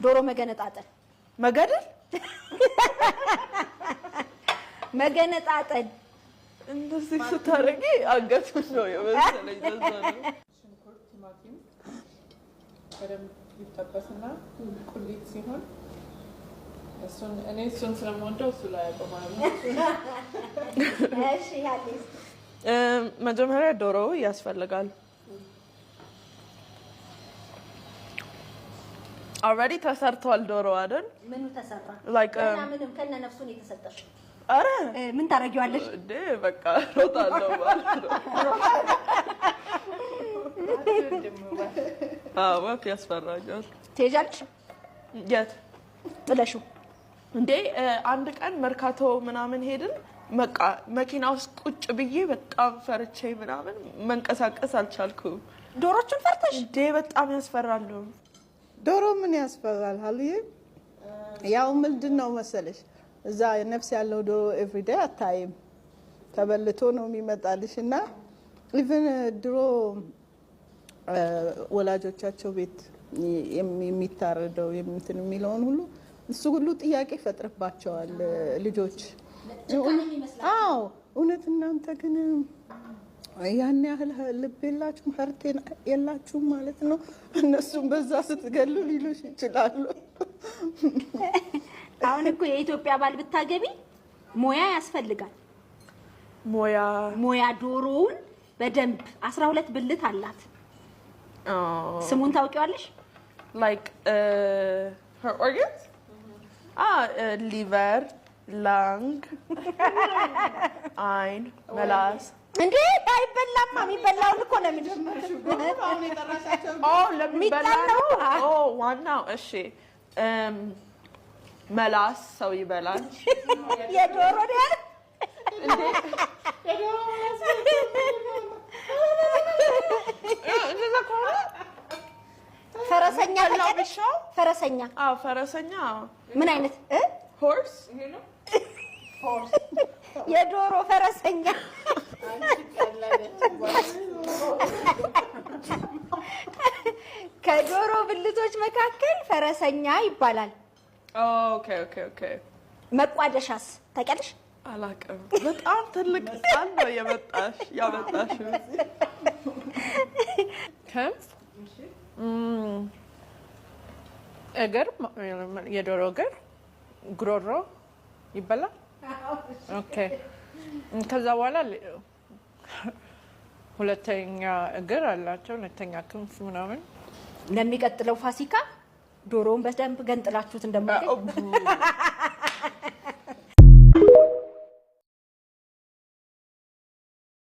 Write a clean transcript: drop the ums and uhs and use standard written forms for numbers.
ዶሮ መገነጣጠል መገደል መገነጣጠል እንደዚህ ስታረጊ አንገቱን ነው የመሰለኝ ለዛ ነው ሽንኩርት ቲማቲም በደንብ ይጠበስና ቁሊት ሲሆን እሱን ስለምወደው እሱ ላይ ያቆማለሁ። እሺ ያዲስ መጀመሪያ ዶሮ ያስፈልጋል already ተሰርቷል ዶሮ አይደል ምኑ ተሰራ like ምንም ከነ ነፍሱን የተሰጠሽ አረ ምን ታረጊዋለሽ እንዴ በቃ ሮጣለሁ ማለት ነው ወፍ ያስፈራኛል ትሄጃለሽ የት ጥለሽው እንዴ አንድ ቀን መርካቶ ምናምን ሄድን መኪና ውስጥ ቁጭ ብዬ በጣም ፈርቼ ምናምን መንቀሳቀስ አልቻልኩም ዶሮቹን ፈርተሽ እንዴ በጣም ያስፈራሉ ዶሮ ምን ያስፈራል አልዬ ያው ምንድነው መሰለሽ እዛ ነፍስ ያለው ዶሮ ኤቭሪዴይ አታይም ተበልቶ ነው የሚመጣልሽና ኢቭን ድሮ ወላጆቻቸው ቤት የሚታረደው የምንትን የሚለውን ሁሉ እሱ ሁሉ ጥያቄ ፈጥርባቸዋል ልጆች አዎ እውነት እናንተ ግን ያን ያህል ልብ የላችሁም ሀርት የላችሁም ማለት ነው እነሱም በዛ ስትገሉ ሊሉሽ ይችላሉ አሁን እኮ የኢትዮጵያ ባል ብታገቢ ሞያ ያስፈልጋል ሞያ ዶሮውን በደንብ 12 ብልት አላት ስሙን ታውቂዋለሽ like her organs liver lung አይን መላስ እንዴ አይበላማ የሚበላው እኮ ነው ለሚበላው ዋናው እሺ መላስ ሰው ይበላል የዶሮ ነው እንዴ ፈረሰኛ ተቀበሻው ፈረሰኛ ፈረሰኛ ምን አይነት horse የዶሮ ፈረሰኛ ከዶሮ ብልቶች መካከል ፈረሰኛ ይባላል ኦኬ መቋደሻስ ታውቂያለሽ አላውቅም በጣም ትልቅ ቃል ነው ያመጣሽ ክንፍ እግር የዶሮ እግር ጉሮሮ ይበላል ኦኬ ከዛ በኋላ ሁለተኛ እግር አላቸው ሁለተኛ ክንፍ ምናምን ለሚቀጥለው ፋሲካ ዶሮውን በደንብ ገንጥላችሁት እንደማይደል